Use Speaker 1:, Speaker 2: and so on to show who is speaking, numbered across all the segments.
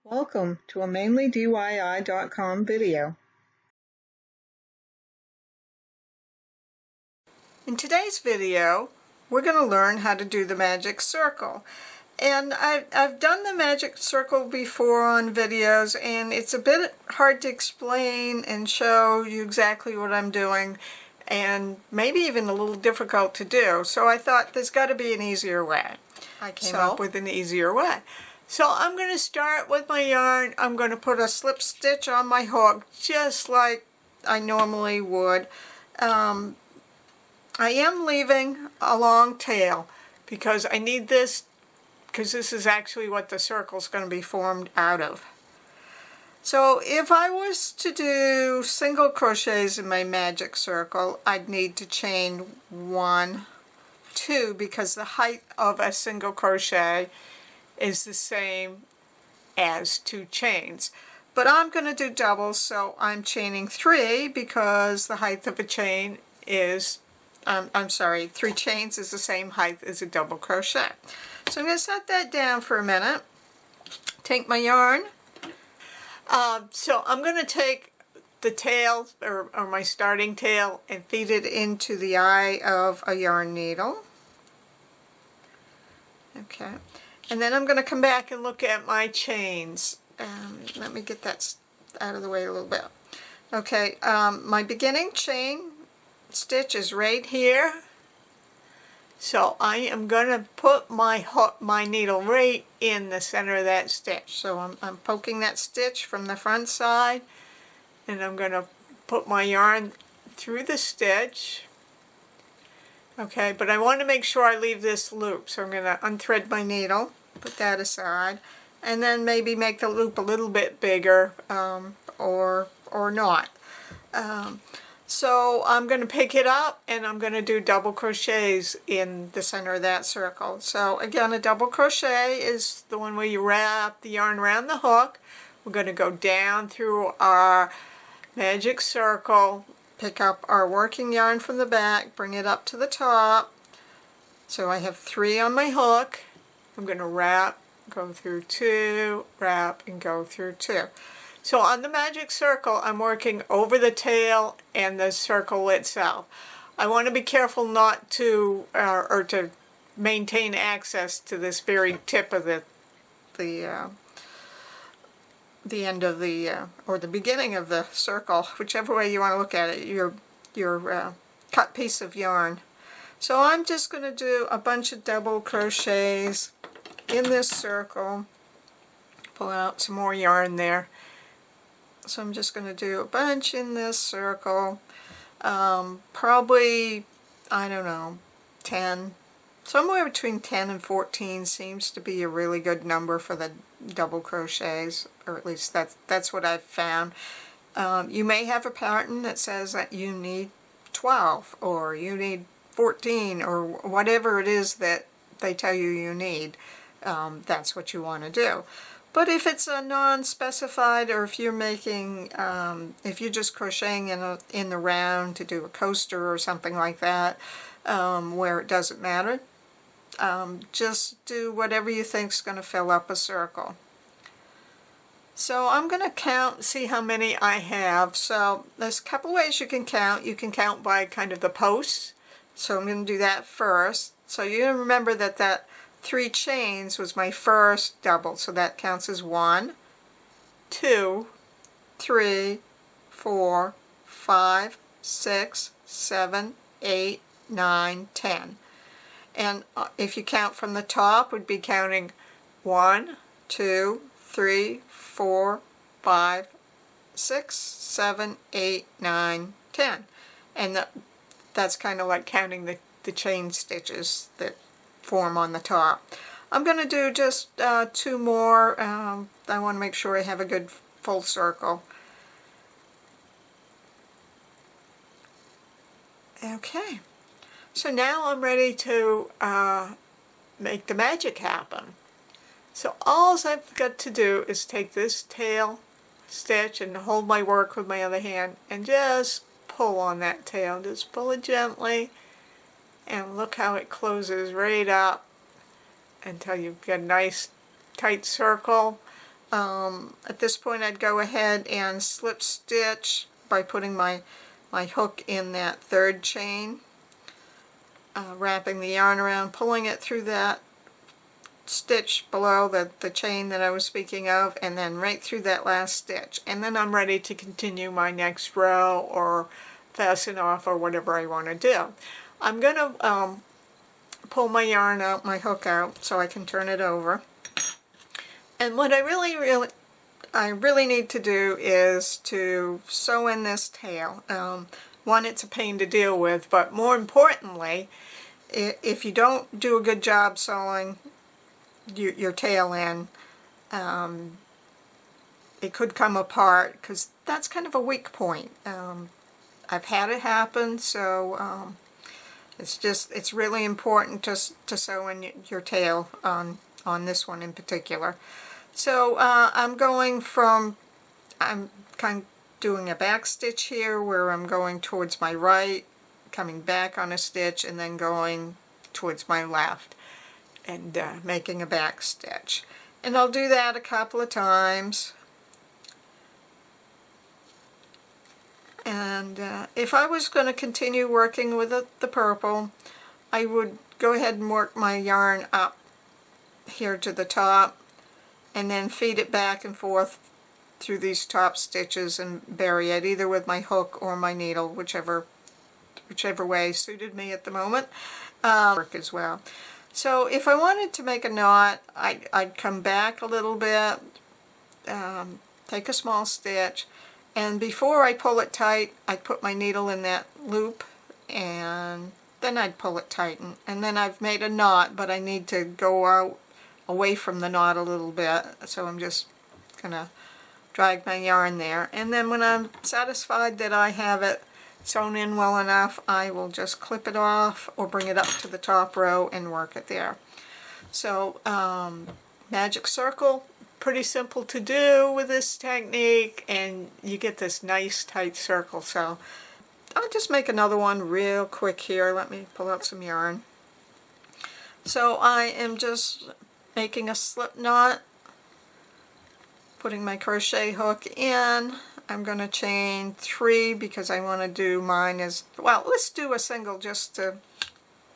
Speaker 1: Welcome to a MainelyDIY.com video. In today's video, we're going to learn how to do the magic circle. And I've done the magic circle before on videos, and it's a bit hard to explain and show you exactly what I'm doing, and maybe even a little difficult to do. So I thought there's got to be an easier way. I came up with an easier way. So I'm going to start with my yarn. I'm going to put a slip stitch on my hook just like I normally would. I am leaving a long tail because I need this, because this is actually what the circle is going to be formed out of. So if I was to do single crochets in my magic circle, I'd need to chain 1, 2, because the height of a single crochet is the same as 2 chains. But I'm going to do doubles, so I'm chaining 3 because the height of a chain is, 3 chains is the same height as a double crochet. So I'm going to set that down for a minute, take my yarn. So I'm going to take the tail, or my starting tail, and feed it into the eye of a yarn needle. Okay. And then I'm going to come back and look at my chains. Let me get that out of the way a little bit. Okay, my beginning chain stitch is right here. So I am going to put my needle right in the center of that stitch. So I'm poking that stitch from the front side, and I'm going to put my yarn through the stitch. Okay, but I want to make sure I leave this loop, so I'm going to unthread my needle, put that aside, and then maybe make the loop a little bit bigger, or not. So I'm going to pick it up, and I'm going to do double crochets in the center of that circle. So again, a double crochet is the one where you wrap the yarn around the hook. We're going to go down through our magic circle, pick up our working yarn from the back, bring it up to the top. So I have 3 on my hook. I'm going to wrap, go through 2, wrap, and go through 2. So on the magic circle, I'm working over the tail and the circle itself. I want to be careful not to, or to maintain access to this very tip of the end of the, or the beginning of the circle, whichever way you want to look at it, your cut piece of yarn. So I'm just going to do a bunch of double crochets in this circle, pull out some more yarn there. So I'm just going to do a bunch in this circle, probably, I don't know, 10, somewhere between 10 and 14 seems to be a really good number for the double crochets, or at least that's what I've found. You may have a pattern that says that you need 12, or you need 14, or whatever it is that they tell you need. That's what you want to do. But if it's a non-specified, or if you're making, if you're just crocheting in the round to do a coaster or something like that, where it doesn't matter, just do whatever you think is going to fill up a circle. So I'm going to count, see how many I have. So there's a couple ways you can count. You can count by kind of the posts. So I'm going to do that first. So you remember that 3 chains was my first double, so that counts as 1, 2, 3, 4, 5, 6, 7, 8, 9, 10. And if you count from the top, would be counting 1, 2, 3, 4, 5, 6, 7, 8, 9, 10. And that's kind of like counting the chain stitches that form on the top. I'm going to do just 2 more. I want to make sure I have a good full circle. Okay, so now I'm ready to make the magic happen. So all I've got to do is take this tail stitch and hold my work with my other hand and just pull on that tail. Just pull it gently, and look how it closes right up until you've got a nice tight circle. At this point I'd go ahead and slip stitch by putting my hook in that third chain, wrapping the yarn around, pulling it through that stitch below the chain that I was speaking of, and then right through that last stitch, and then I'm ready to continue my next row or fasten off or whatever I want to do. I'm going to pull my yarn out, my hook out, so I can turn it over. And what I really need to do is to sew in this tail. One, it's a pain to deal with, but more importantly, if you don't do a good job sewing your tail in, it could come apart, because that's kind of a weak point. I've had it happen, so it's really important to sew in your tail on this one in particular. So I'm kind of doing a back stitch here where I'm going towards my right, coming back on a stitch, and then going towards my left and making a back stitch. And I'll do that a couple of times. And if I was going to continue working with the purple, I would go ahead and work my yarn up here to the top and then feed it back and forth through these top stitches and bury it either with my hook or my needle, whichever way suited me at the moment, work as well. So if I wanted to make a knot, I'd come back a little bit, take a small stitch, and before I pull it tight, I'd put my needle in that loop, and then I'd pull it tight, and then I've made a knot, but I need to go out away from the knot a little bit, so I'm just gonna drag my yarn there, and then when I'm satisfied that I have it sewn in well enough, I will just clip it off or bring it up to the top row and work it there. So magic circle, pretty simple to do with this technique, and you get this nice tight circle. So I'll just make another one real quick here. Let me pull out some yarn. So I am just making a slip knot, putting my crochet hook in. I'm going to chain 3 because I want to do mine as well. Let's do a single just to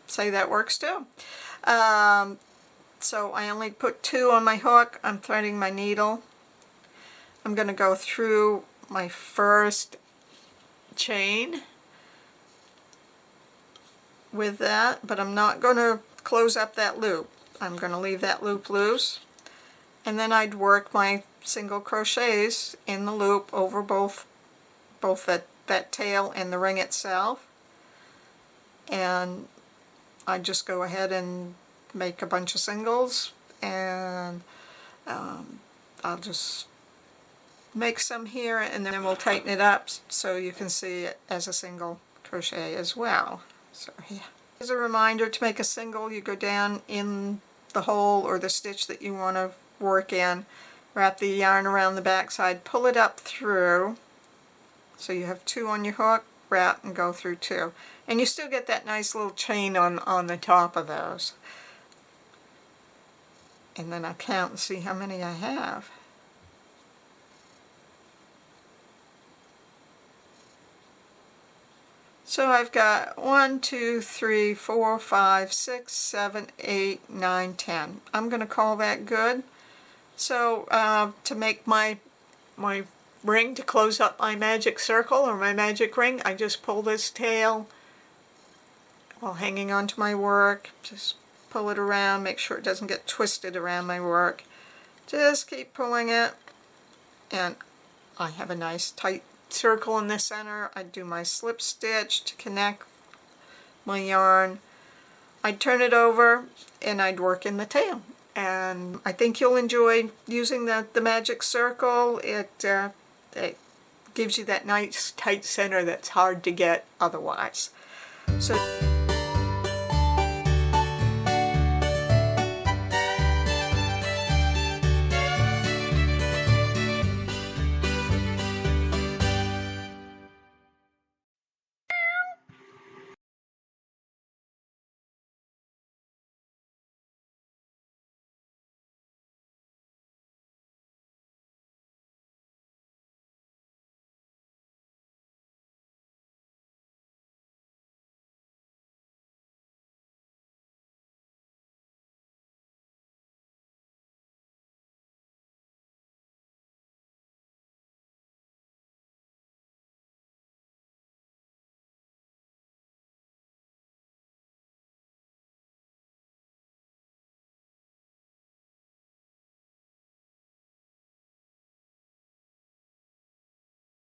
Speaker 1: say that works too. So I only put 2 on my hook. I'm threading my needle. I'm going to go through my first chain with that, but I'm not going to close up that loop. I'm going to leave that loop loose, and then I'd work my single crochets in the loop over both that tail and the ring itself, and I just go ahead and make a bunch of singles, and I'll just make some here, and then we'll tighten it up so you can see it as a single crochet as well. So yeah. As a reminder, to make a single, you go down in the hole or the stitch that you want to work in, wrap the yarn around the back side, pull it up through, so you have 2 on your hook, wrap and go through 2. And you still get that nice little chain on the top of those. And then I'll count and see how many I have. So I've got 1, 2, 3, 4, 5, 6, 7, 8, 9, 10. I'm going to call that good. So to make my ring, to close up my magic circle or my magic ring, I just pull this tail while hanging onto my work. Just pull it around, make sure it doesn't get twisted around my work. Just keep pulling it, and I have a nice tight circle in the center. I'd do my slip stitch to connect my yarn. I'd turn it over and I'd work in the tail. And I think you'll enjoy using the magic circle. It gives you that nice tight center that's hard to get otherwise. So